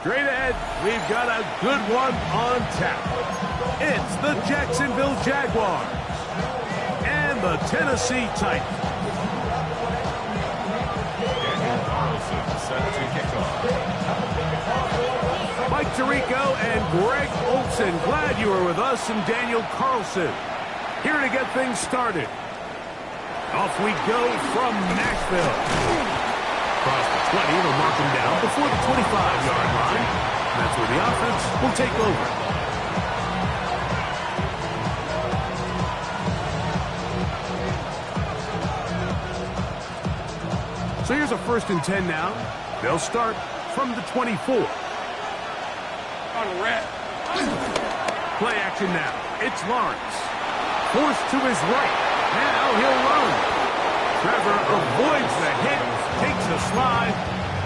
Straight ahead, we've got a good one on tap. It's the Jacksonville Jaguars and the Tennessee Titans. Set to kick off. Mike Tirico and Greg Olson, glad you were with us, and Daniel Carlson here to get things started. Off we go from Nashville. Across the 20, they'll mark him down before the 25-yard line. That's where the offense will take over. So here's a 1st and 10 now. They'll start from the 24. On the red. Play action now. It's Lawrence. Forced to his right. Now he'll run. Trevor avoids the hit, takes a slide,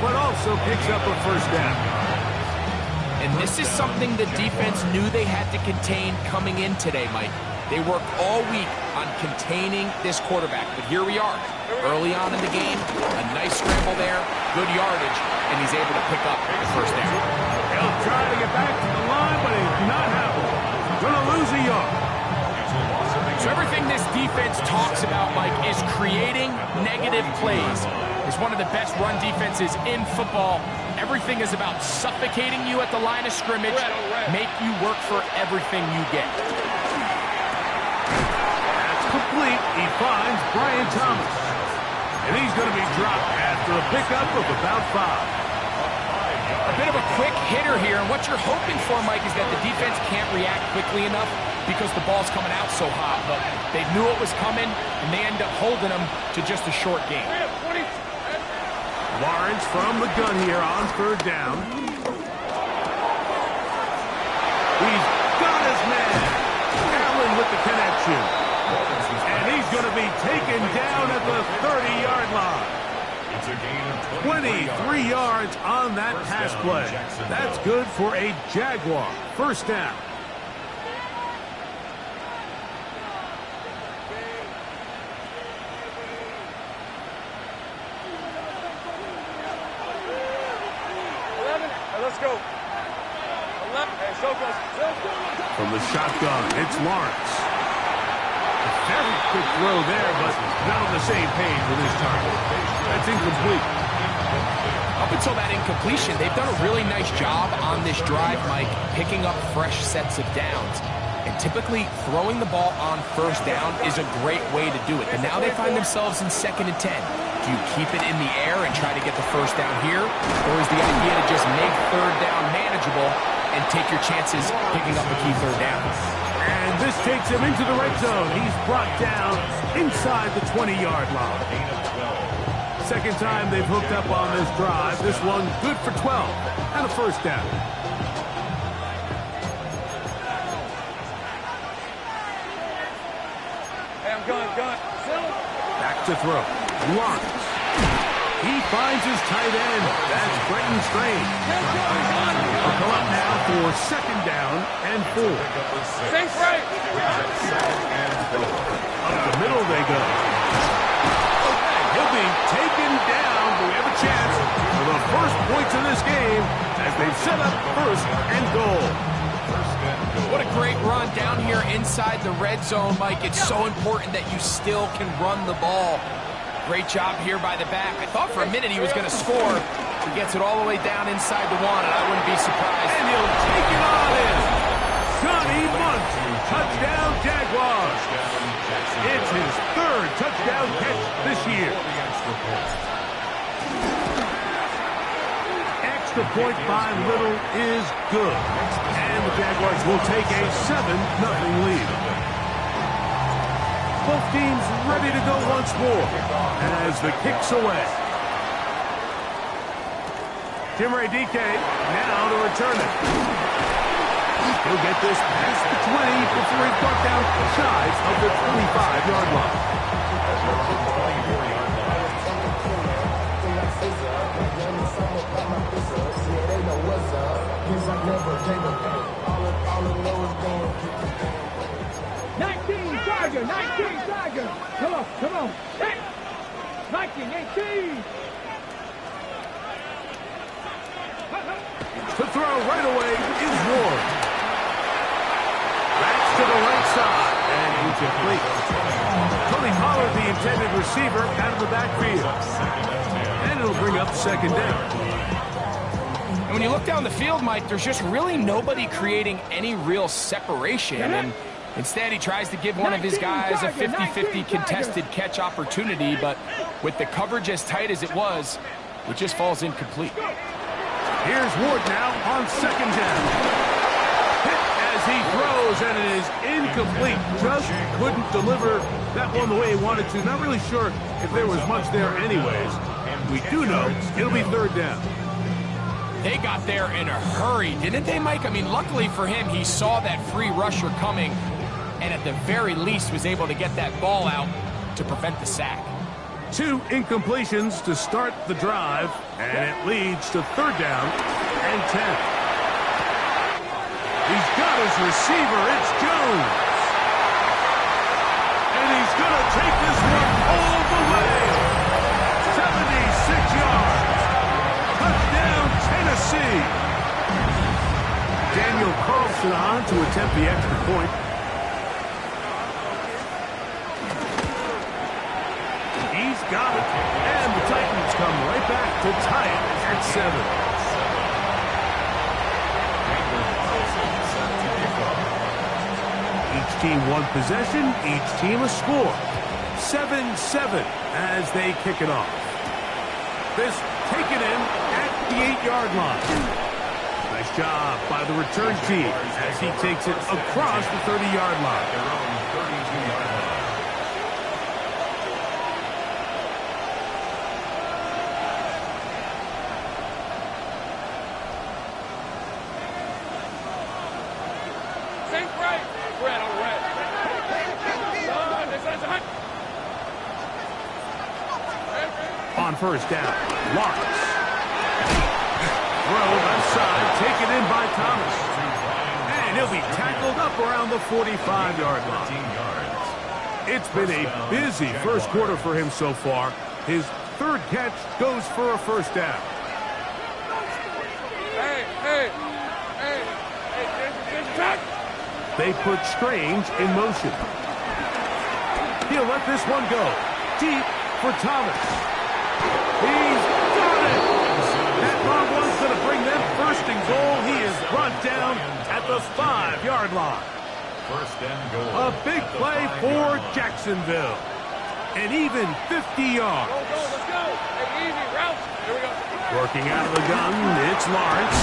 but also picks up a 1st down. And this is something the defense knew they had to contain coming in today, Mike. They worked all week on containing this quarterback, but here we are. Early on in the game, a nice scramble there, good yardage, and he's able to pick up the 1st down. He'll try to get back to the line, but it's not happening. Gonna lose a yard. So everything this defense talks about, Mike, is creating negative plays. It's one of the best run defenses in football. Everything is about suffocating you at the line of scrimmage, make you work for everything you get. That's complete. He finds Brian Thomas. And he's going to be dropped after a pickup of about 5. A bit of a quick hitter here, and what you're hoping for, Mike, is that the defense can't react quickly enough because the ball's coming out so hot, but they knew it was coming, and they end up holding them to just a short game. Lawrence from the gun here on 3rd down. He's got his man. Allen with the connection. And he's going to be taken down at the 30-yard line. 23 yards on that pass play. That's good for a Jaguar. 1st down. Let's go. From the shotgun, it's Lawrence. A very quick throw there, but not on the same page with his target. That's incomplete. Up until that incompletion, they've done a really nice job on this drive, Mike, picking up fresh sets of downs. And typically, throwing the ball on 1st down is a great way to do it. But now they find themselves in 2nd and 10. Do you keep it in the air and try to get the 1st down here? Or is the idea to just make 3rd down manageable and take your chances picking up a key 3rd down? And this takes him into the red zone. He's brought down inside the 20-yard line. 2nd time they've hooked up on this drive. This one good for 12 and a 1st down. Hey, I'm gun. Back to throw. Lawrence. He finds his tight end. That's Brenton Strange. They'll come up now for 2nd down and 4. Safe right. Up the middle they go. He'll be taken down. We have a chance for the 1st points of this game as they've set up 1st and goal. What a great run down here inside the red zone, Mike. It's so important that you still can run the ball. Great job here by the back. I thought for a minute he was going to score. He gets it all the way down inside the 1, and I wouldn't be surprised. And he'll take it all in. Johnny Munt, touchdown Jaguars. It's his 3rd touchdown catch this year. Extra point by Little is good. And the Jaguars will take a 7-0 lead. Both teams ready to go once more as the kick's away. Tim Ray DK now to return it. He'll get this past the 20 before he's brought down shy of the 25-yard line. Tiger. Come on. Hey. 19, 18. To throw right away is Ward. Backs to the right side, and incomplete. Tony Pollard, the intended receiver, out of the backfield. And it'll bring up second down. And when you look down the field, Mike, there's just really nobody creating any real separation. And instead, he tries to give one of his guys a 50-50 contested catch opportunity. But with the coverage as tight as it was, it just falls incomplete. Here's Ward now on second down. Hit as he throws, and it is incomplete. Just couldn't deliver that one the way he wanted to. Not really sure if there was much there anyways. We do know it'll be third down. They got there in a hurry, didn't they, Mike? I mean, luckily for him, he saw that free rusher coming and at the very least was able to get that ball out to prevent the sack. 2 incompletions to start the drive, and it leads to third down and 10. He's got his receiver. It's Jones. And he's going to take this one all the way. 76 yards. Touchdown, Tennessee. Daniel Carlson on to attempt the extra point. He's got it. And the Titans come right back to tie it at 7. Each team one possession, each team a score. 7-7 as they kick it off. This taken in at the 8-yard line. Nice job by the return team as he takes it across the 30-yard line. Their own 32-yard line. Safe right. Red on red. On first down, Lawrence. Throw left side, taken in by Thomas. And he'll be tackled up around the 45-yard line. It's been a busy first quarter for him so far. His third catch goes for a first down. They put Strange in motion. He'll let this one go. Deep for Thomas. He's got it! That long one's going to bring them first and goal. He is brought down at the 5-yard line. First and goal. A big play for Jacksonville. An even 50 yards. Let's go. Hey, easy route. Here we go. Working out of the gun, it's Lawrence.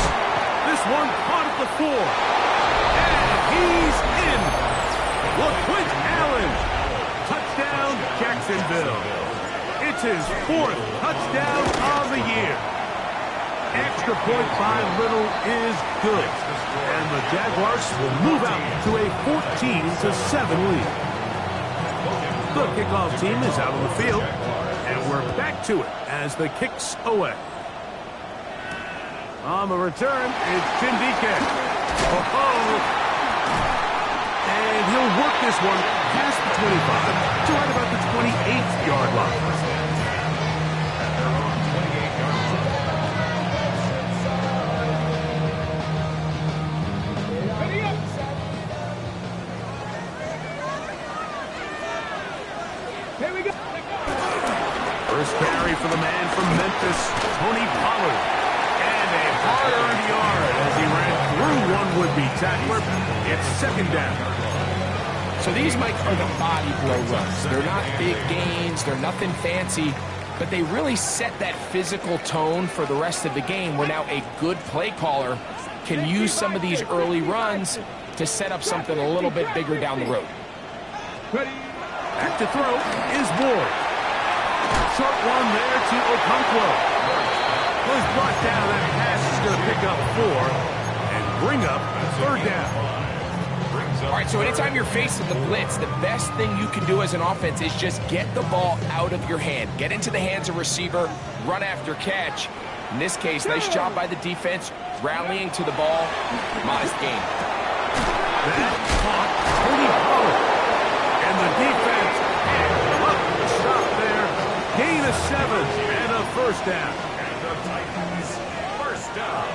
This one caught at the 4. And he's in. LaQuint Allen. Touchdown, Jacksonville. It's his 4th touchdown of the year. Extra point by Little is good. And the Jaguars will move out to a 14-7 lead. The kickoff team is out on the field. And we're back to it as the kick's away. On the return, it's Chindike. And he'll work this one past the 25 to right about the 28-yard line. First carry for the man from Memphis, Tony Pollard. And a hard-earned yard as he ran through one would-be tackler. It's second down. So these, Mike, are the body blow runs. They're not big gains. They're nothing fancy. But they really set that physical tone for the rest of the game where now a good play caller can use some of these early runs to set up something a little bit bigger down the road. Back to throw is Ward. Short one there to Okonkwo. Was brought down. That pass is going to pick up 4 and bring up third down. All right, so anytime you're facing the blitz, the best thing you can do as an offense is just get the ball out of your hand. Get into the hands of receiver, run after catch. In this case, nice job by the defense, rallying to the ball. Modest gain. That caught Tony Pollard. And the defense up the stop there. Gain of 7 and a first down. And the Titans first down.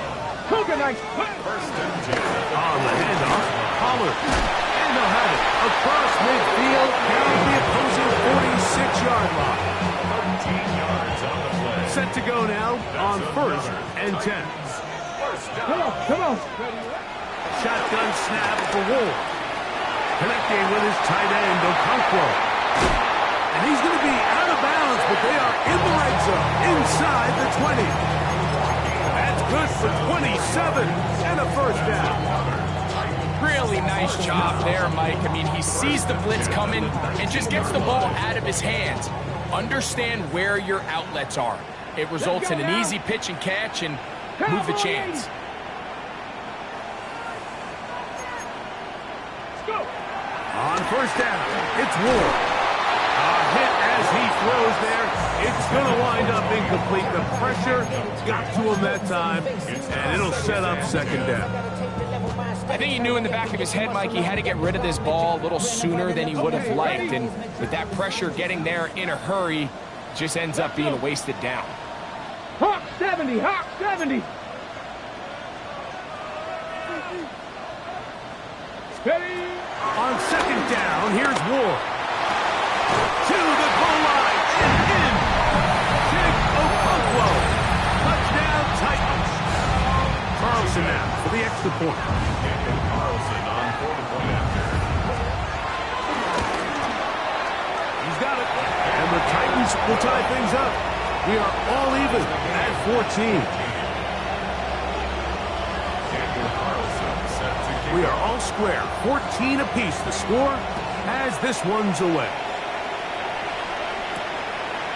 Organize. First and 10. On the handoff, Pollard. And they'll have it across midfield down the opposing 46-yard line. 13 yards on the play. Set to go now on first and 10. First down. Come on, come on. Shotgun snap for Ward. Connecting with his tight end, Okonkwo. And he's going to be out of bounds, but they are in the red zone, inside the 20. That's good for 27 and a first down. Really nice job there, Mike. I mean, he sees the blitz coming and just gets the ball out of his hands. Understand where your outlets are. It results in an easy pitch and catch and move the chains. On first down, it's Ward. A hit as he throws there. It's going to wind up incomplete. The pressure got to him that time, and it'll set up second down. I think he knew in the back of his head, Mike, he had to get rid of this ball a little sooner than he would have liked. And with that pressure getting there in a hurry, just ends up being a wasted down. Hawk 70, Hawk 70. Steady. On second down, here's Ward. To the goal line and in. Jake Okonkwo. Touchdown Titans. Carlson now for the extra point. Carlson on for the point after. He's got it. And the Titans will tie things up. We are all even at 14. We are all square, 14 apiece. The score as this one's away.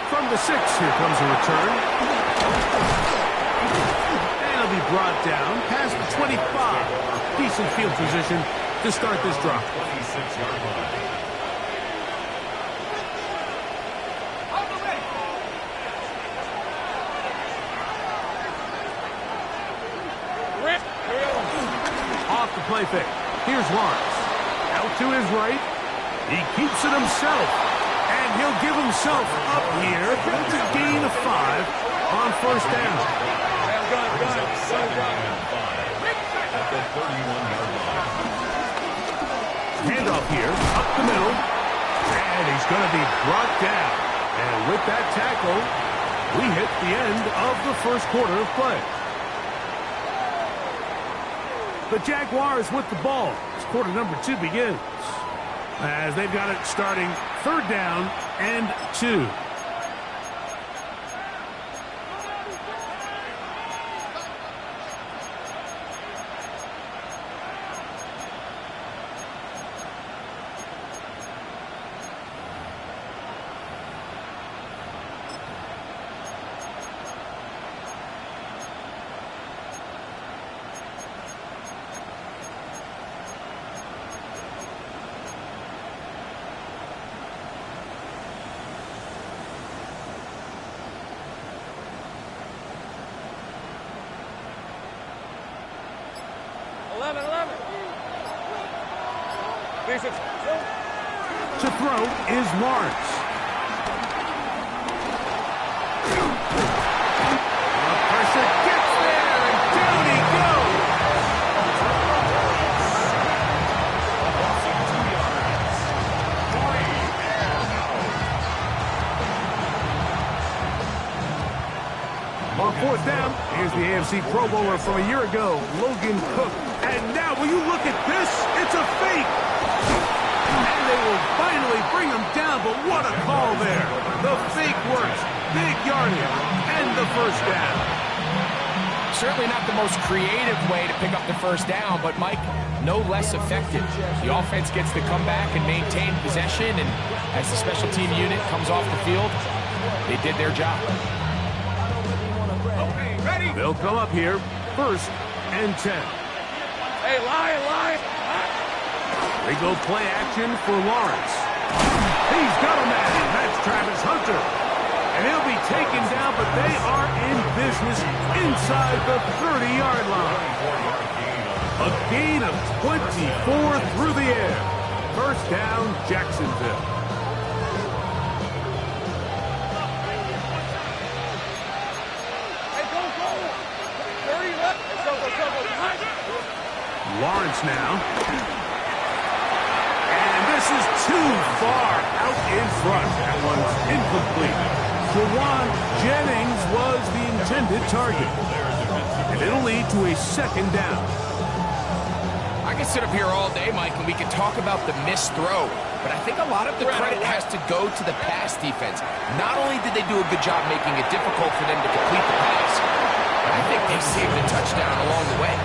From the 6, here comes a return. And it'll be brought down past the 25. Decent field position to start this drive. 26-yard line. Off the play fake. Here's Lawrence. Out to his right. He keeps it himself. And he'll give himself up here. That's a gain of 5 on first down. At the 31-yard line. Handoff here. Up the middle. And he's going to be brought down. And with that tackle, we hit the end of the first quarter of play. The Jaguars with the ball as quarter number 2 begins. As they've got it starting third down and 2. To throw is Lawrence. The pressure gets there, and down he goes. On fourth down, here's the AFC Pro Bowler from a year ago, Logan Cook. And now, will you look at this? It's a fake. And they will finally bring him down, but what a call there. The fake works, big yardage, and the first down. Certainly not the most creative way to pick up the first down, but Mike, no less effective. The offense gets to come back and maintain possession, and as the special team unit comes off the field, they did their job. Okay, ready? They'll come up here, first and 10. Hey, lie. They go play action for Lawrence. He's got a man. That's Travis Hunter. And he'll be taken down, but they are in business inside the 30-yard line. A gain of 24 through the air. First down, Jacksonville. Hey, go. 30 left. Go. Lawrence now. And this is too far out in front. That one's incomplete. Jawan Jennings was the intended target. And it'll lead to a second down. I could sit up here all day, Mike, and we could talk about the missed throw. But I think a lot of the credit has to go to the pass defense. Not only did they do a good job making it difficult for them to complete the pass, but I think they saved the touchdown along the way.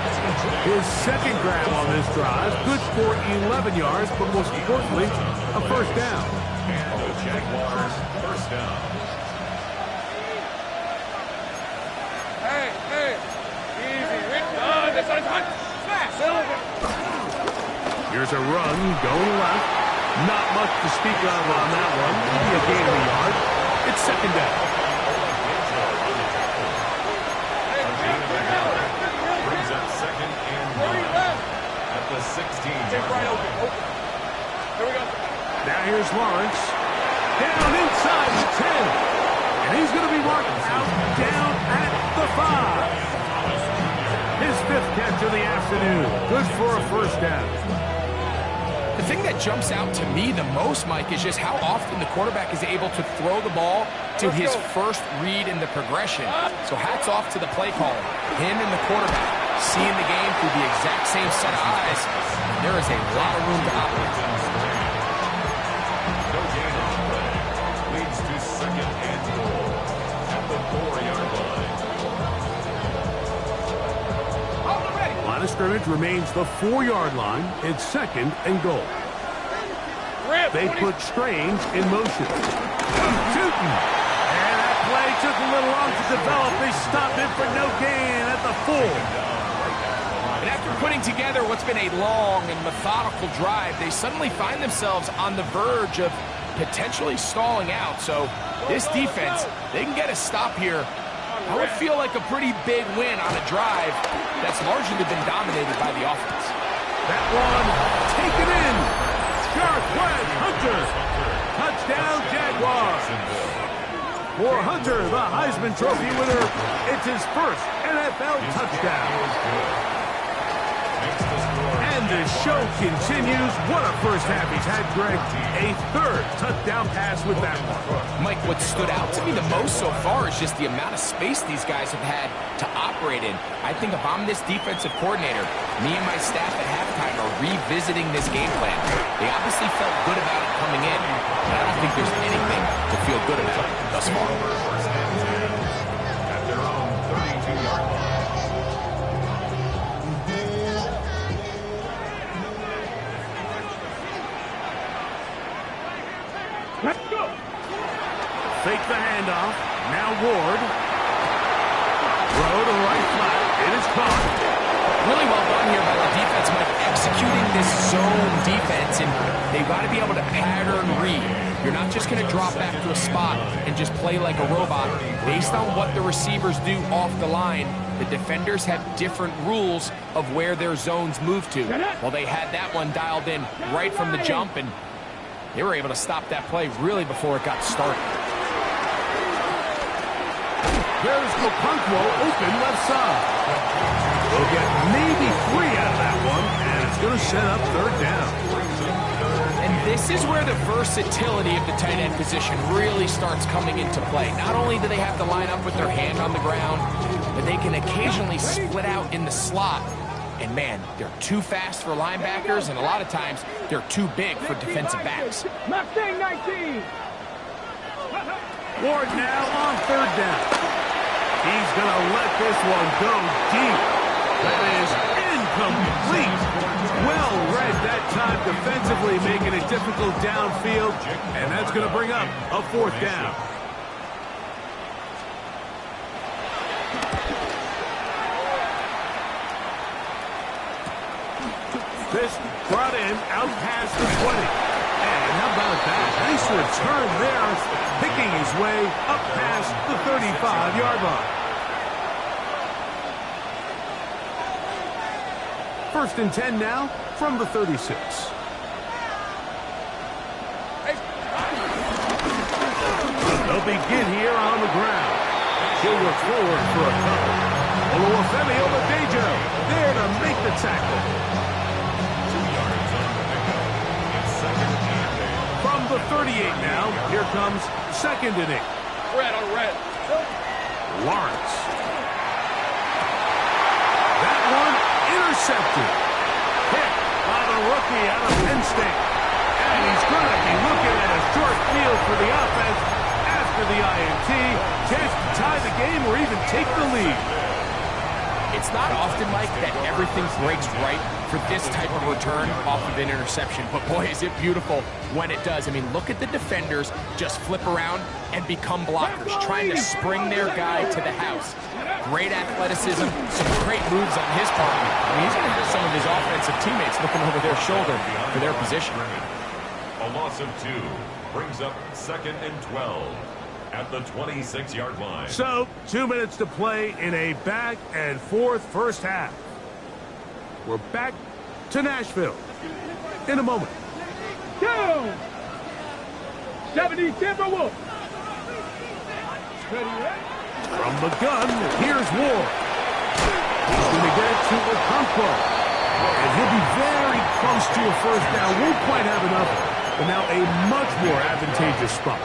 His second grab on this drive, good for 11 yards, but most importantly, a first down. And the Jaguars first down. Hey, easy, Rick. This one's hot. Here's a run going left. Not much to speak of on that one. Maybe a gain of a yard. It's second down. Brings up second and 9 at the 16-yard line. Here we go. Now here's Lawrence. Down inside the 10. And he's going to be marked out down at the 5. His fifth catch of the afternoon. Good for a first down. The thing that jumps out to me the most, Mike, is just how often the quarterback is able to throw the ball to his first read in the progression. So hats off to the play caller. Him and the quarterback seeing the game through the exact same set of eyes. And there is a lot of room to operate. No gain on the play. Leads to second and goal at the 4-yard line. Line of scrimmage remains the 4-yard line. It's second and goal. They put Strange in motion. Shooting. And that play took a little long to develop. They stopped it for no gain at the 4. And after putting together what's been a long and methodical drive, they suddenly find themselves on the verge of potentially stalling out. So this defense, they can get a stop here. I would feel like a pretty big win on a drive that's largely been dominated by the offense. That one taken in. Sharp wedge, Hunter. Touchdown, Jaguars. For Hunter, the Heisman Trophy winner, it's his first NFL touchdown. And the show continues. What a first half he's had, Greg. A third touchdown pass with that one. Mike, what stood out to me the most so far is just the amount of space these guys have had to operate in. I think if I'm this defensive coordinator, me and my staff at halftime are revisiting this game plan. They obviously felt good about it coming in, but I don't think there's anything to feel good about thus far. At their own 32-yard line. Let's go. Fake the handoff. Now Ward. Throw to the right flat. It is caught. Really well done here by the defense, Mike, executing this zone defense, and they've got to be able to pattern read. You're not just going to drop back to a spot and just play like a robot. Based on what the receivers do off the line, the defenders have different rules of where their zones move to. Well, they had that one dialed in right from the jump, and they were able to stop that play really before it got started. There's Okonkwo open left side. We'll get maybe 3 out of that one, and it's going to set up third down. And this is where the versatility of the tight end position really starts coming into play. Not only do they have to line up with their hand on the ground, but they can occasionally split out in the slot. And man, they're too fast for linebackers, and a lot of times they're too big for defensive backs. Mustang 19. Ward now on third down. He's going to let this one go deep. That is incomplete. Well read that time defensively, making it difficult downfield, and that's going to bring up a fourth down. This brought in out past the 20. And how about that? Nice return there, picking his way up past the 35-yard line. First and 10 now from the 36. They'll begin here on the ground. He'll look forward for a couple. Oluwafemi Oladejo there to make the tackle. here comes 2nd and 8. Red on red. Lawrence. That one intercepted. Hit by the rookie out of Penn State. And he's going to be looking at a short field for the offense after the INT. Chance to tie the game or even take the lead. It's not often, Mike, that everything breaks right for this type of return off of an interception. But boy, is it beautiful when it does. I mean, look at the defenders just flip around and become blockers, trying to spring their guy to the house. Great athleticism, some great moves on his part. I mean, he's going to have some of his offensive teammates looking over their shoulder for their position. A loss of 2 brings up 2nd and 12 at the 26-yard line. So, 2 minutes to play in a back-and-forth first half. We're back to Nashville in a moment. Down. 70 Timberwolves. From the gun, here's Ward. He's going to get it to Okonkwo. And he'll be very close to a first down. Won't quite have enough, but now a much more advantageous spot.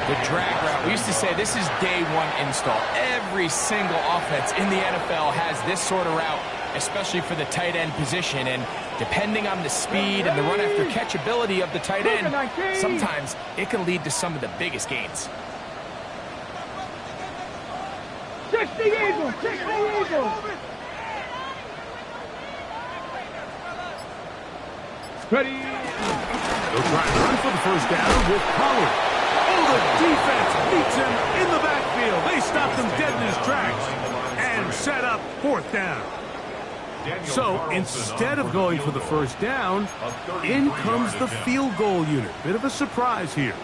The drag route. We used to say this is day one install. Every single offense in the NFL has this sort of route, especially for the tight end position. And depending on the speed and the run after catch ability of the tight end, sometimes it can lead to some of the biggest gains. 60 Eagles. 60 Eagles. Ready. They'll try and run for the first down with Pollard. Oh, the defense beats him in the backfield. They stopped him dead in his tracks and set up 4th down. So instead of going for the first down, in comes the field goal unit. Bit of a surprise here.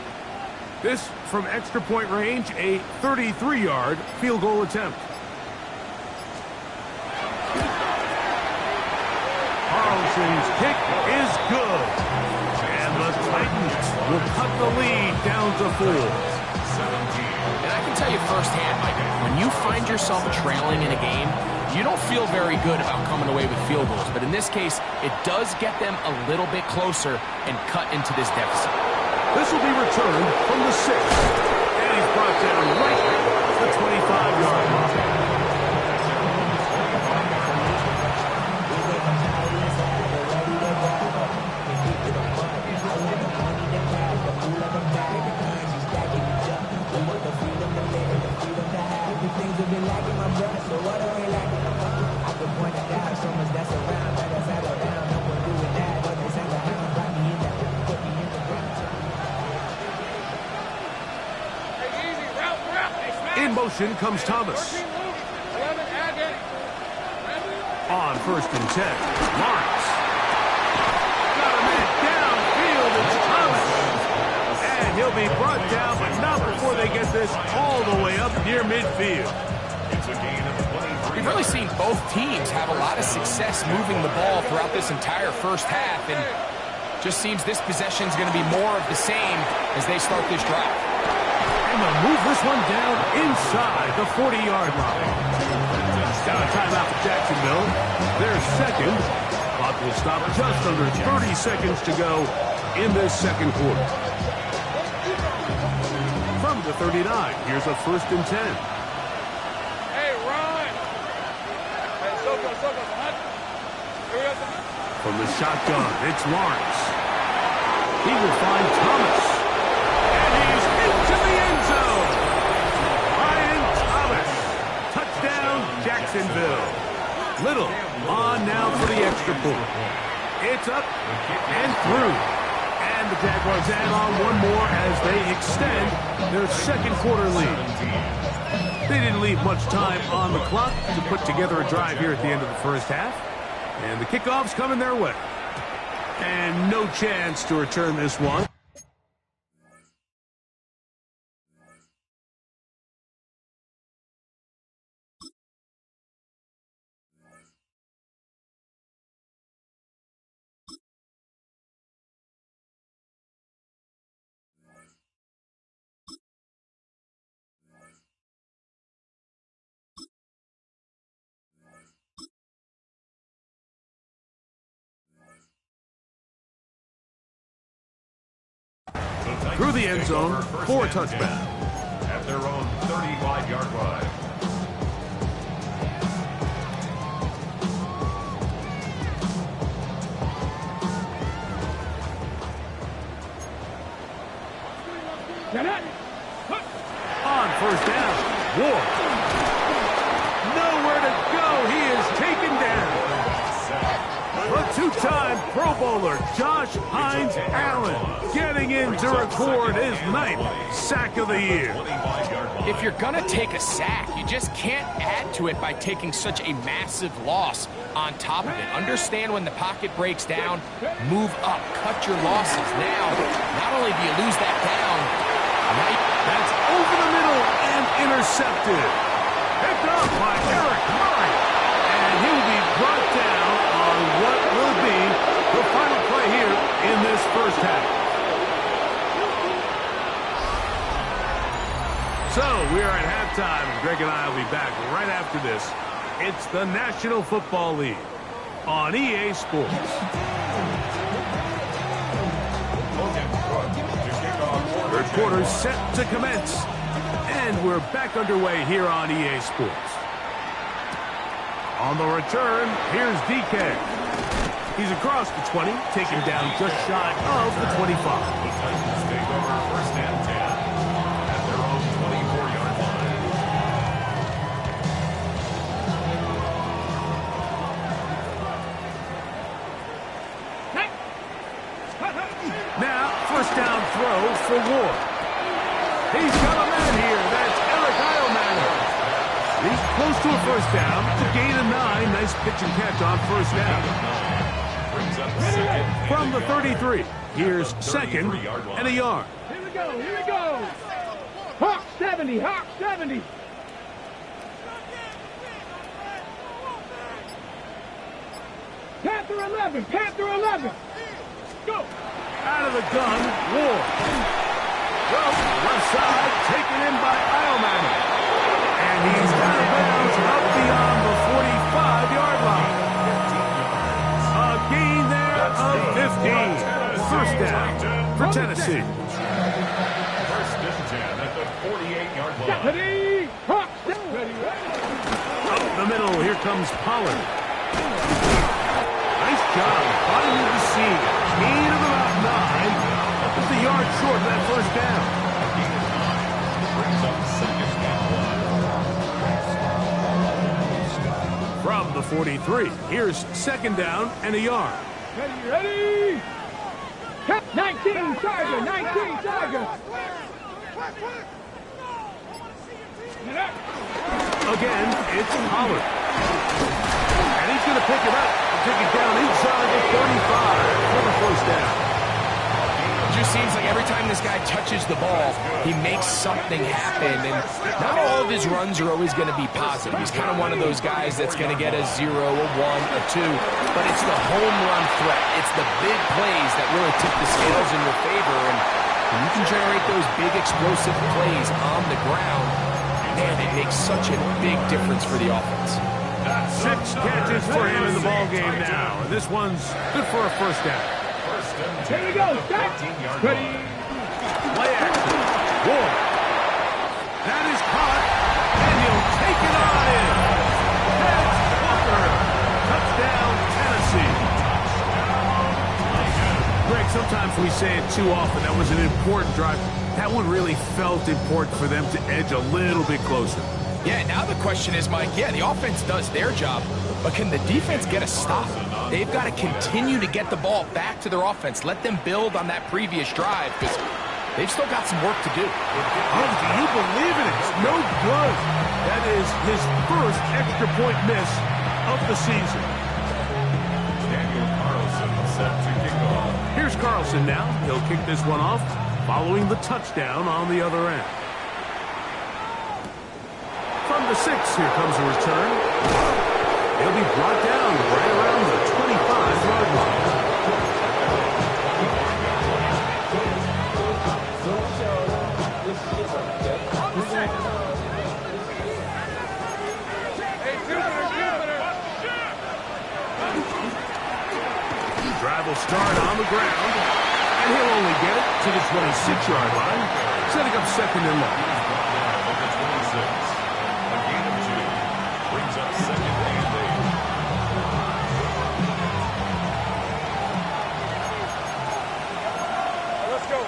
This from extra point range, a 33-yard field goal attempt. Carlson's kick is good. And the Titans will cut the lead down to 4. And I can tell you firsthand, Mike, when you find yourself trailing in a game, you don't feel very good about coming away with field goals. But in this case, it does get them a little bit closer and cut into this deficit. This will be returned from the 6. And he's brought down right at the 25-yard line. In motion comes Thomas. 11 and 8. On 1st and 10, Lawrence. Got a man downfield, it's Thomas. And he'll be brought down, but not before they get this all the way up near midfield. It's a gain of 23. We've really seen both teams have a lot of success moving the ball throughout this entire first half, and just seems this possession is going to be more of the same as they start this drive. And they'll move this one down inside the 40-yard line. Got a timeout for Jacksonville. Their second. Clock will stop just under 30 seconds to go in this second quarter. From the 39, here's a 1st and 10. Hey, Ron. Hey, Soko, hunt. Here we go. From the shotgun, it's Lawrence. He will find Thomas. And he's into the end zone. Brian Thomas. Touchdown, Jacksonville. Little on now for the extra point. It's up and through. And the Jaguars add on one more as they extend their second quarter lead. They didn't leave much time on the clock to put together a drive here at the end of the first half. And the kickoff's coming their way. And no chance to return this one. through the end zone for a touchback. At their own 35-yard line. On first down, Ward. Nowhere to go. He is taken down. The two-time Pro Bowler Josh Hines Allen getting in to record his 9th sack of the year. If you're going to take a sack, you just can't add to it by taking such a massive loss on top of it. Understand when the pocket breaks down, move up, cut your losses. Now, not only do you lose that down, that's over the middle and intercepted. Picked up by Eric Murray. And he will be brought down on what will be the final play here in this first half. So we are at halftime, and Greg and I will be back right after this. It's the National Football League on EA Sports. Third quarter set to commence. And we're back underway here on EA Sports. On the return, here's DK. He's across the 20, taken down just shy of the 25. The Titans take over first and 10 at their own 24-yard line. Now, first down throw for Ward. He's got a man here. That's Eric Eilman. He's close to a first down. To gain a 9. Nice pitch and catch on first down. Brings up second. From the 33, here's second and a yard. Here we go, here we go. Hawk 70, Hawk 70. Panther 11, Panther 11. Go. Out of the gun, Ward. Well, left side, taken in by Eilman. And he's out of bounds up beyond the 45-yard line. A gain there of 15. First down for Tennessee. First and 10 at the 48-yard line. Ready, Hawk 70. Up the middle, here comes Pollard. Nice job finding the seam. Gain of about 9. Just a yard short of that first down. Brings up second and 1. From the 43, here's second down and a yard. Ready, ready. 19, Tiger, 19, Tiger. Again, it's Pollard. And he's going to pick it up and take it down inside the 35 for the first down. it just seems like every time this guy touches the ball, he makes something happen. And not all of his runs are always going to be positive. He's kind of one of those guys that's going to get a 0, a 1, a 2. But it's the home run threat. It's the big plays that really tip the scales in your favor. And when you can generate those big explosive plays on the ground, man, it makes such a big difference for the offense. 6 catches for him in the ball game now. And this one's good for a first down. Here we go. Stop. Ready. Play action. Ward. That is caught. And he'll take it on in. That's Walker. Touchdown, Tennessee. Greg, sometimes we say it too often. That was an important drive. That one really felt important for them to edge a little bit closer. Yeah, now the question is, Mike, yeah, the offense does their job, but can the defense get a stop? They've got to continue to get the ball back to their offense. Let them build on that previous drive, because they've still got some work to do. Oh, do you believe it? It's no good. That is his first extra point miss of the season. Daniel Carlson set to kick off. Here's Carlson now. He'll kick this one off, following the touchdown on the other end. From the 6, here comes a return. He'll be brought down right around the 25-yard line. Drive will start on the ground. And he'll only get it to the 26-yard line, setting up second and long. At the 26. A gain of 2 brings up second and 8. Let's go.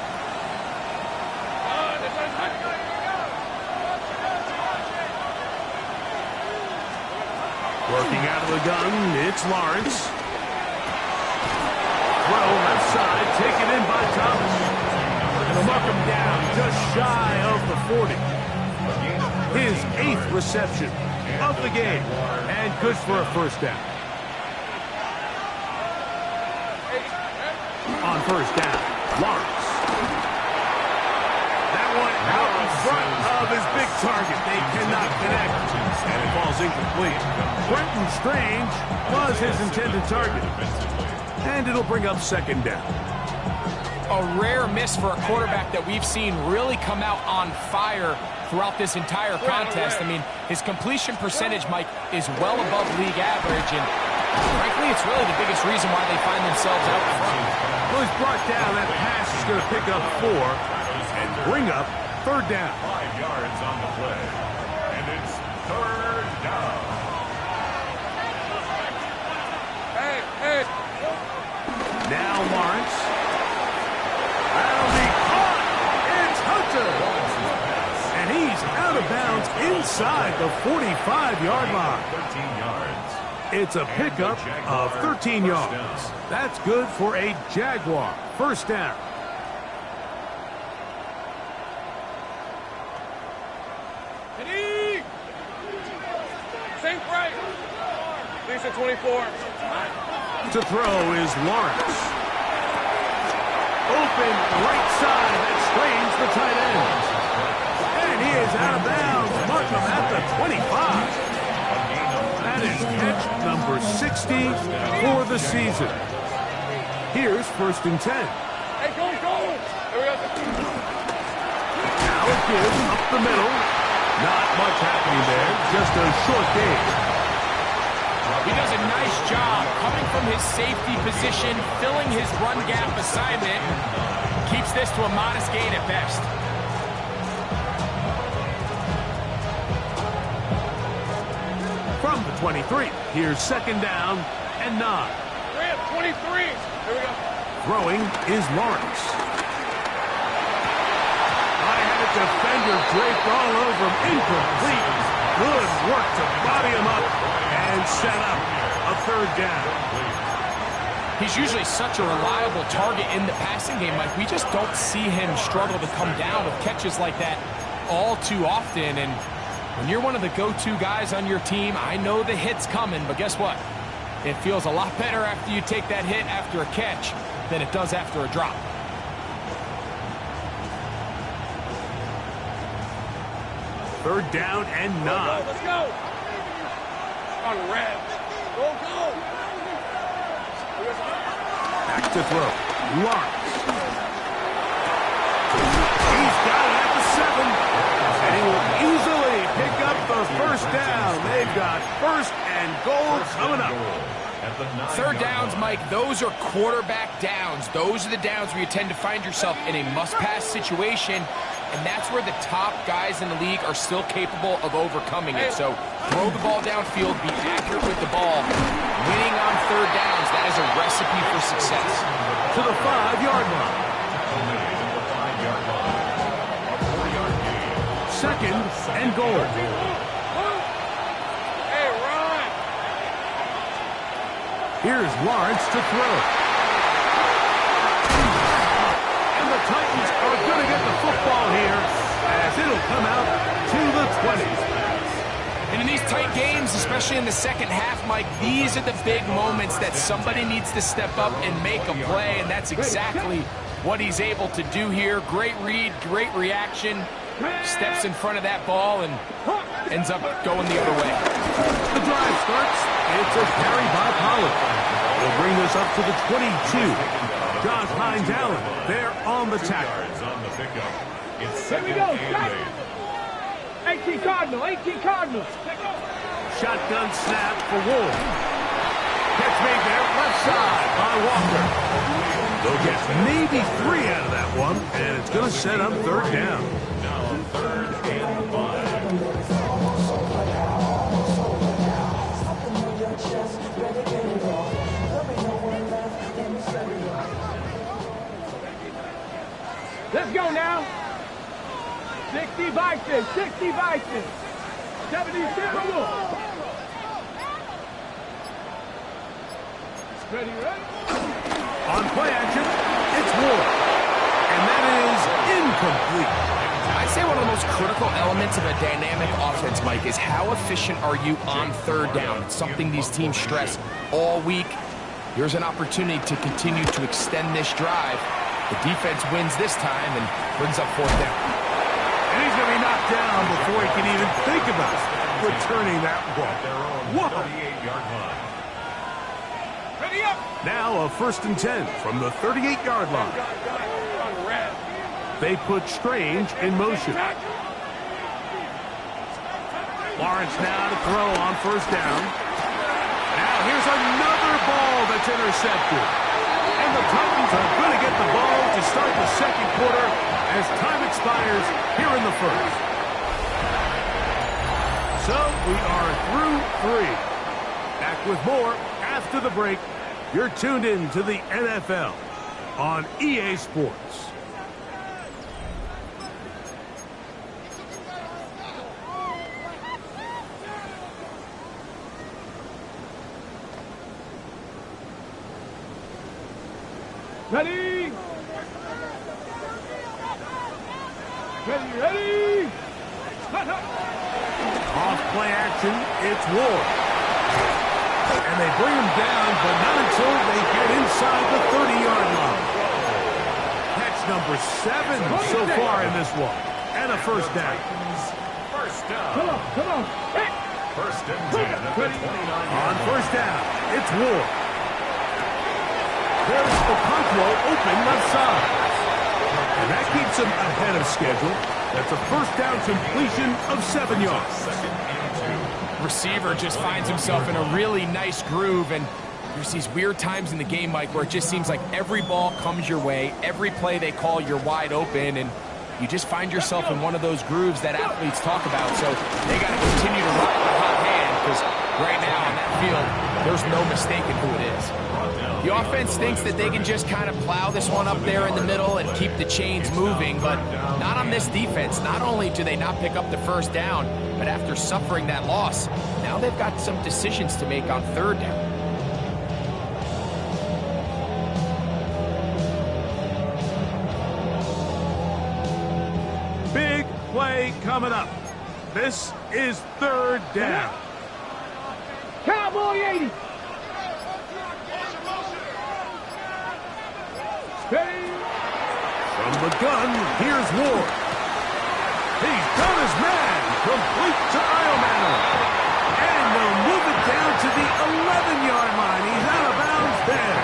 Working out of the gun, it's Lawrence. Throw left side, taken in by Thomas. It'll mark him down just shy of the 40. His 8th reception of the game, and good for a first down. On first down, Lawrence. That one out in front of his big target. They cannot connect, and it falls incomplete. Brenton Strange was his intended target, and it'll bring up second down. A rare miss for a quarterback that we've seen really come out on fire throughout this entire contest. I mean, his completion percentage, Mike, is well above league average, and frankly, it's really the biggest reason why they find themselves out front. Well, he's brought down. That pass is going to pick up 4 and bring up third down. 5 yards on the play. And it's third down. Hey. Now Lawrence. That'll be caught. It's Hunter. And he's out of bounds inside the 45-yard line. 13 yards. It's a pickup of 13 yards. That's good for a Jaguar first down. Same right. Lisa 24. To throw is Lawrence. Open right side. That strains the tight end. And he is out of bounds. Mark him at the 25. That is catch number 60 for the season. Here's first and 10. Hey, go. There we go. Now it gives up the middle. Not much happening there. Just a short gain. He does a nice job coming from his safety position, filling his run gap assignment. Keeps this to a modest gain at best. From the 23, here's second down and 9. 23. Here we go. Throwing is Lawrence. I had a defender draped all over him. Incomplete. Good work to body him up and set up a third down. He's usually such a reliable target in the passing game, Mike. We just don't see him struggle to come down with catches like that all too often. And when you're one of the go-to guys on your team, I know the hit's coming, but guess what? It feels a lot better after you take that hit after a catch than it does after a drop. Third down and 9. Let's go. On red. Go. Back to throw. Lawrence. He's got it at the 7. And he will easily pick up the first down. They've got first and goal coming up. Third downs, Mike, those are quarterback downs. Those are the downs where you tend to find yourself in a must-pass situation, and that's where the top guys in the league are still capable of overcoming it. So throw the ball downfield, be accurate with the ball. Winning on third downs, that is a recipe for success. To the 5-yard line. Second and goal. Hey, run. Here's Lawrence to throw. And the Titans are going to get the football here as it'll come out to the 20. And in these tight games, especially in the second half, Mike, these are the big moments that somebody needs to step up and make a play, and that's exactly what he's able to do here. Great read, great reaction. Steps in front of that ball and ends up going the other way. The drive starts. It's a carry by Pollard. Will bring this up to the 22. Josh Hines-Allen there on the tackle. Here we go. 18 Cardinal. Shotgun snap for Wolf. Catch made there left side by Walker. They'll get maybe 3 out of that one, and it's going to set up third down. Now 3rd and 5. Let's go now. 60 Vikings, 60 Vikings. 70 Timberwolves. Ready, ready? On play action, it's Ward. And that is incomplete. I'd say one of the most critical elements of a dynamic offense, Mike, is how efficient are you on third down. It's something these teams stress all week. Here's an opportunity to continue to extend this drive. The defense wins this time and brings up fourth down. And he's going to be knocked down before he can even think about returning that ball. Their own 38-yard line. Ready up. Now a 1st and 10 from the 38-yard line. They put Strange in motion. Lawrence now to throw on 1st down. Now here's another ball that's intercepted. And the Titans are going to get the ball to start the 2nd quarter as time expires here in the 1st. So we are through 3. Back with more after the break. You're tuned in to the NFL on EA Sports. Ready. Ready, ready. Off play action, it's Ward. And they bring him down, but not until they get inside the 30-yard line. Catch number 7 so far in this one. And a 1st down. First down. Come on, come on. Hey. 1st and 10 at the 29-yard On 1st down, it's Ward. There's Okonkwo open left side. And that keeps him ahead of schedule. That's a 1st down completion of 7 yards. 2nd and 2. Receiver just finds himself in a really nice groove, and there's these weird times in the game, Mike, where it just seems like every ball comes your way, every play they call, you're wide open, and you just find yourself in one of those grooves that athletes talk about. So they got to continue to ride the hot hand, because right now on that field, there's no mistaking who it is. The offense thinks that they can just kind of plow this one up there in the middle and keep the chains moving, but not on this defense. Not only do they not pick up the 1st down, but after suffering that loss, now they've got some decisions to make on 3rd down. Big play coming up. This is 3rd down. Cowboy 80. Ready. From the gun, here's Ward. He's done his man. Complete to Iomano. And they'll move it down to the 11-yard line. He's out of bounds there.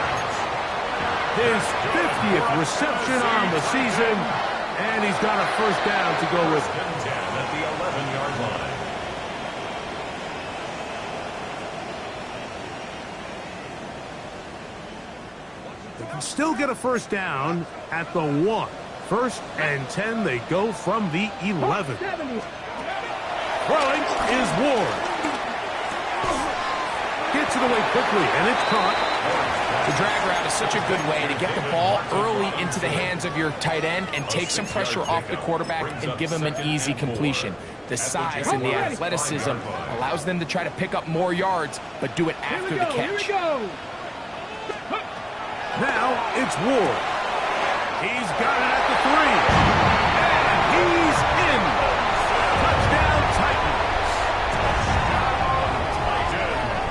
His 50th reception on the season. And he's got a 1st down to go with. 10 at the 11-yard line. They can still get a 1st down at the 1. 1st and 10, they go from the 11. 70. Throwing is Ward. Gets it away quickly, and it's caught. The drag route is such a good way to get the ball early into the hands of your tight end and take some pressure off the quarterback and give him an easy completion. The size and the athleticism allows them to try to pick up more yards, but do it after the catch. Here we go. Now it's Ward. He's got it at the 3. And he's in. Touchdown, Titans.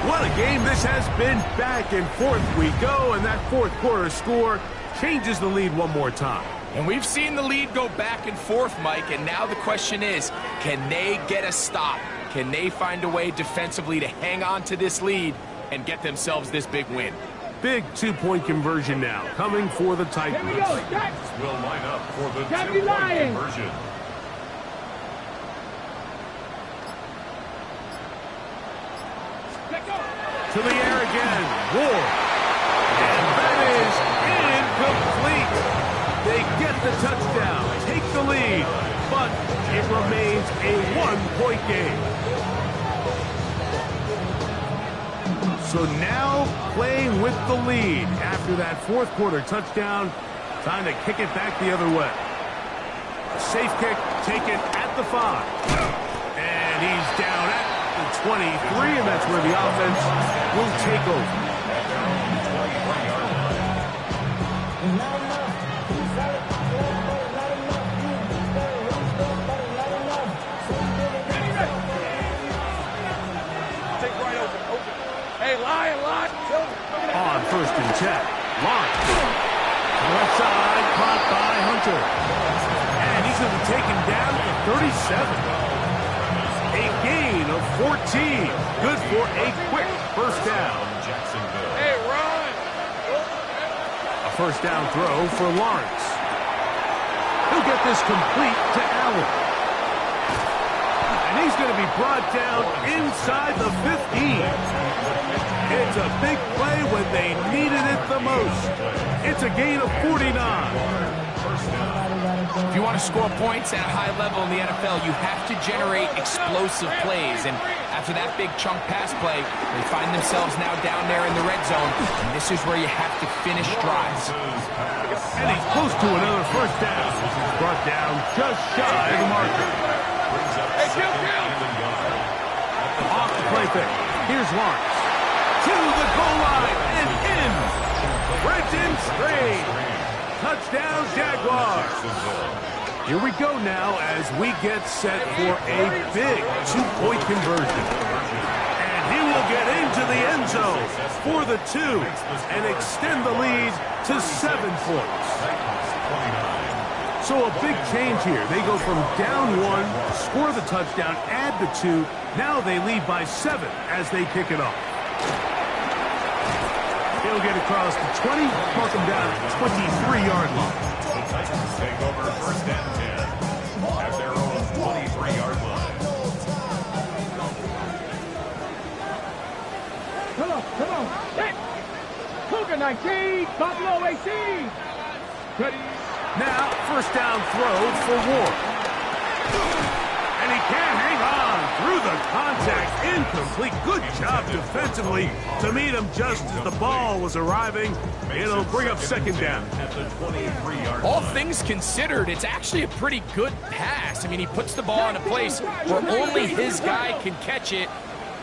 What a game this has been. Back and forth we go, and that 4th quarter score changes the lead one more time. And we've seen the lead go back and forth, Mike, and now the question is, can they get a stop? Can they find a way defensively to hang on to this lead and get themselves this big win? Big 2-point conversion now coming for the Titans. Here we go. Jack. Will line up for the Deputy 2-point Lion. conversion. Let go. To the air again. Ward. And that is incomplete. the touchdown, take the lead, but it remains a one-point game. So now playing with the lead after that fourth quarter touchdown, time to kick it back the other way. Safe kick taken at the 5. And he's down at the 23, and that's where the offense will take over. On 1st and 10, Lawrence. Left side, caught by Hunter. And he's going to be taken down to 37. A gain of 14. Good for a quick first down. Hey, run! A first down throw for Lawrence. He'll get this complete to Allen. And he's going to be brought down inside the 15. It's a big play when they needed it the most. It's a gain of 49. If you want to score points at a high level in the NFL, you have to generate explosive plays. And after that big chunk pass play, they find themselves now down there in the red zone. And this is where you have to finish drives. And he's close to another first down. He's brought down just shy of the marker. Off the play fake. Here's Lawrence. To the goal line and in. Brenton Strange. Touchdown, Jaguars. Here we go now as we get set for a big two-point conversion. And he will get into the end zone for the 2 and extend the lead to 7 points. So a big change here. They go from down 1, score the touchdown, add the 2. Now they lead by 7 as they kick it off. He'll get across the 20, mark him down at the 23-yard line. The Titans take over 1st and 10 at their own 23-yard line. Come on. Hit. Cougar 19, Buffalo 18. Ready. Now, first down throw for Ward. And he can't hang on through the contact. Incomplete. Good job defensively to meet him just as the ball was arriving. It'll bring up 2nd down. All things considered, it's actually a pretty good pass. I mean, he puts the ball in a place where only his guy can catch it.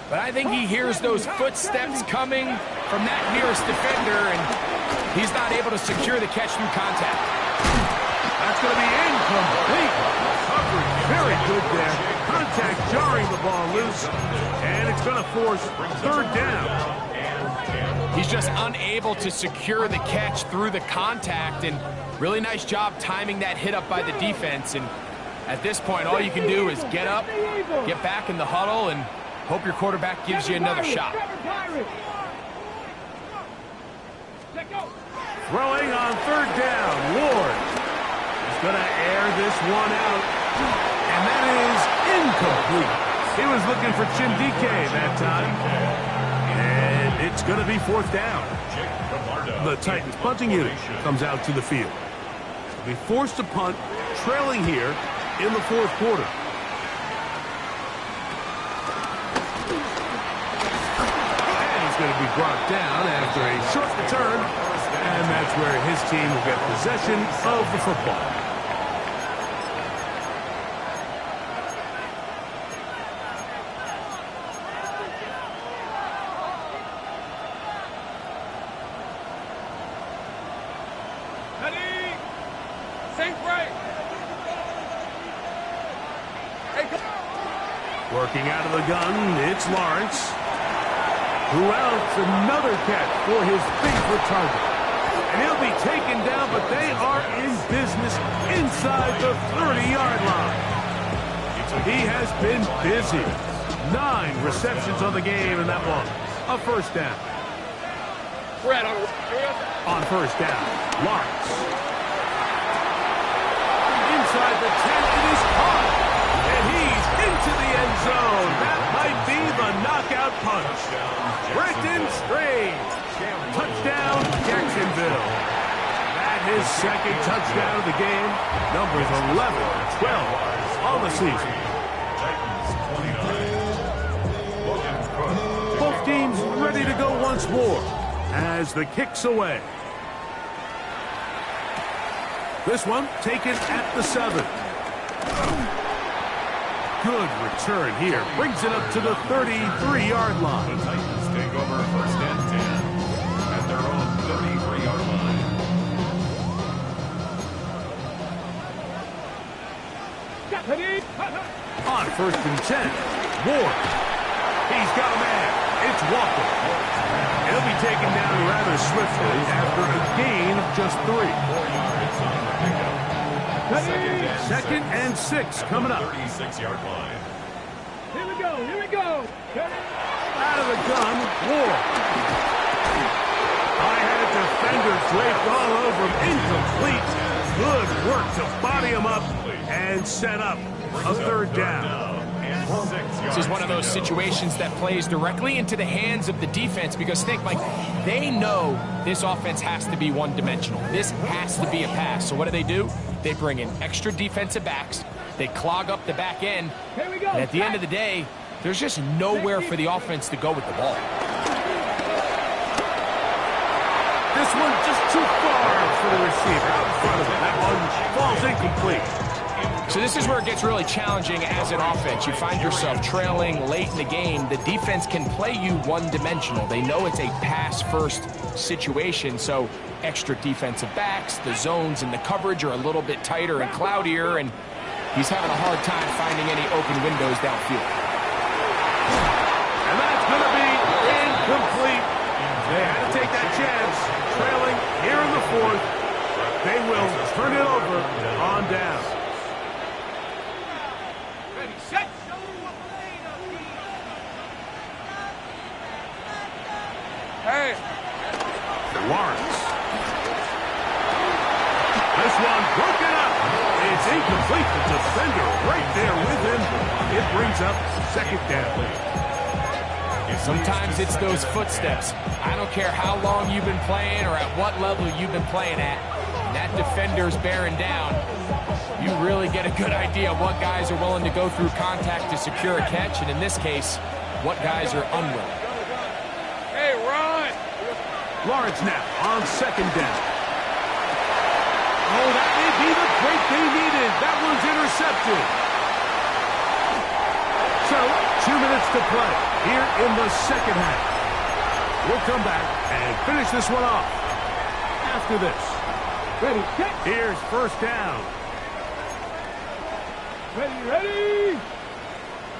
But I think he hears those footsteps coming from that nearest defender, and he's not able to secure the catch through contact. That's going to be incomplete. Coverage very good there. Contact jarring the ball loose, and it's going to force 3rd down. He's just unable to secure the catch through the contact, and really nice job timing that hit up by the defense. And at this point, all you can do is get up, get back in the huddle, and hope your quarterback gives you another shot. Throwing on 3rd down, Ward is going to air this one out, and that is incomplete. He was looking for Chindike that time, and it's going to be 4th down. The Titans punting unit comes out to the field. They'll be forced to punt, trailing here in the 4th quarter. Going to be brought down after a short return, and that's where his team will get possession of the football. Ready? Safe break. Working out of the gun, it's Lawrence. Who else? Another catch for his favorite target. And he'll be taken down, but they are in business inside the 30-yard line. He has been busy. 9 receptions on the game, and that one, a first down. On first down, Lawrence. Inside the 10, it is caught. And he's into the end zone. That might be the knockout punch. Brenton Strange. Touchdown, Jacksonville. That his second touchdown of the game. Numbers 11, 12 on the season. Both teams ready to go once more as the kick's away. This one taken at the 7. Good return here. Brings it up to the 33-yard line. The Titans take over first and 10 at their own 33-yard line. On first and 10, Ward. He's got a man. It's Walker. He'll be taken down rather swiftly after a gain of just 3. 4 yards on the pickup. Second and 6 coming up. 36-yard line. Here we go, here we go. Out of the gun, Ward. I had defenders draped all over him. Incomplete. Good work to body him up and set up a third down. This is one of those situations that plays directly into the hands of the defense because think, Mike, they know this offense has to be one-dimensional. This has to be a pass. So what do? They bring in extra defensive backs. They clog up the back end. Here we go. And at the end of the day, there's just nowhere for the offense to go with the ball. This one just too far for the receiver out in front of him. That one falls incomplete. So this is where it gets really challenging as an offense. You find yourself trailing late in the game. The defense can play you one-dimensional. They know it's a pass-first situation, so extra defensive backs, the zones and the coverage are a little bit tighter and cloudier, and he's having a hard time finding any open windows downfield. And that's going to be incomplete. They had to take that chance. Trailing here in the 4th. They will turn it over on down. Hey. Lawrence. This one broken up. It's incomplete. The defender right there with him. It brings up second down. Sometimes it's those footsteps. I don't care how long you've been playing or at what level you've been playing at. When that defender's bearing down, you really get a good idea of what guys are willing to go through contact to secure a catch, and in this case, what guys are unwilling. Hey, run! Lawrence now on second down. Oh, that may be the break they needed. That one's intercepted. So, 2 minutes to play here in the second half. We'll come back and finish this one off after this. Ready, set. Here's first down. Ready.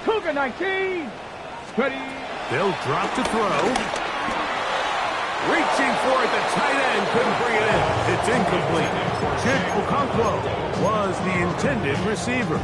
Cougar 19. Ready. They'll drop to throw. Reaching for it, the tight end couldn't bring it in. It's incomplete. Chig Okonkwo was the intended receiver.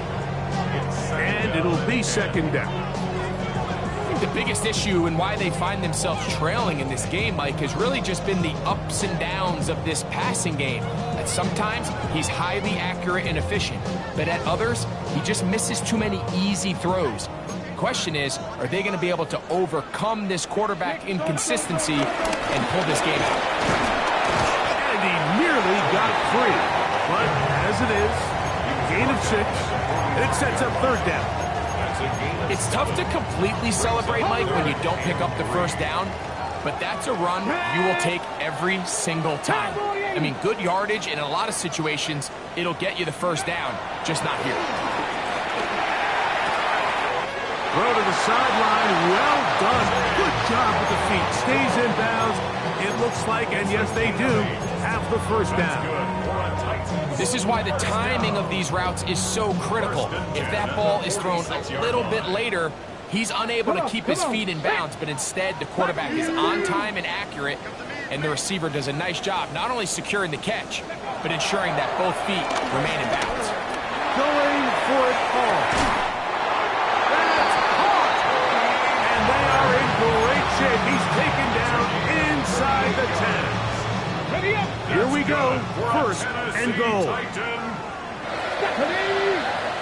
And it'll be second down. I think the biggest issue and why they find themselves trailing in this game, Mike, has really just been the ups and downs of this passing game. At sometimes, he's highly accurate and efficient, but at others, he just misses too many easy throws. The question is, are they going to be able to overcome this quarterback inconsistency and pull this game out? And he nearly got free. But as it is, gain of 6, it sets up third down. It's tough to completely celebrate, Mike, when you don't pick up the first down, but that's a run you will take every single time. I mean, good yardage in a lot of situations, it'll get you the first down, just not here. Throw to the sideline, well done. Good job with the feet. Stays in bounds. It looks like, and yes they do, have the first down. This is why the timing of these routes is so critical. If that ball is thrown a little bit later, he's unable to keep his feet in bounds, but instead the quarterback is on time and accurate, and the receiver does a nice job not only securing the catch, but ensuring that both feet remain in bounds. Going for it all. That's caught! And they are in great shape. He's taken down inside the 10. Here we go. First and goal.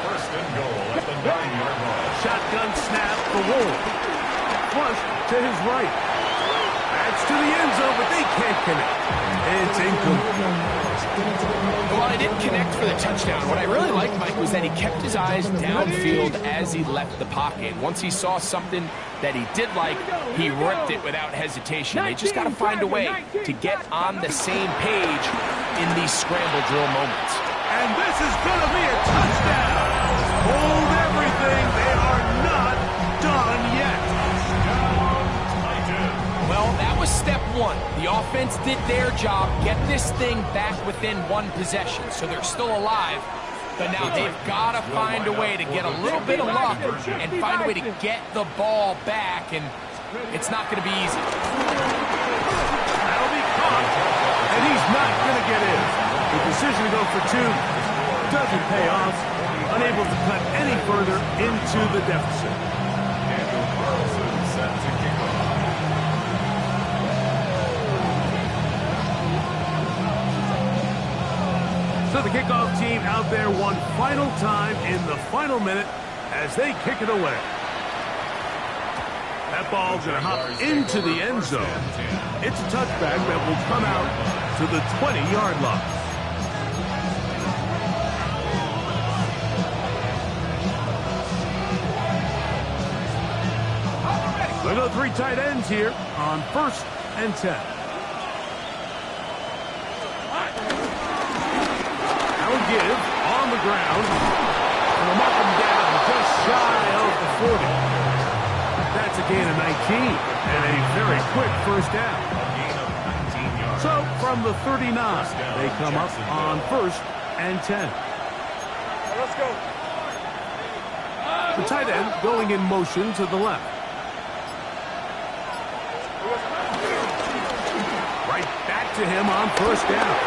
First and goal at the 9-yard line. Shotgun snap for Wolf. Flush to his right. That's to the end zone, but they can't connect. It's incomplete. While I didn't connect for the touchdown, what I really liked, Mike, was that he kept his eyes downfield as he left the pocket. Once he saw something that he did like, he ripped it without hesitation. They just got to find a way to get on the same page in these scramble drill moments. And this is going to be a touchdown. Hold everything. They are not done yet. Well, that was step one. The offense did their job, get this thing back within one possession, so they're still alive. But now they've got to find a way to get a little bit of luck and find a way to get the ball back, and it's not going to be easy. That'll be caught, and he's not going to get in. The decision to go for two doesn't pay off, unable to cut any further into the deficit. Daniel Carlson set to kick off. So the kickoff team out there one final time in the final minute as they kick it away. That ball's going to hop into the end zone. It's a touchback that will come out to the 20-yard line. We'll go three tight ends here on 1st and 10. Give on the ground, and they'll mark him down just shy of the 40. That's a gain of 19 and a very quick first down. A gain of 19 yards. So from the 39, they come up on 1st and 10. Let's go. The tight end going in motion to the left. Right back to him on 1st down.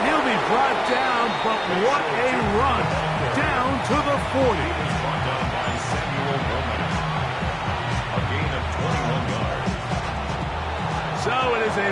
He'll be brought down, but what a run down to the 40. Brought down by Samuel Roman. A gain of 21 yards. So it is a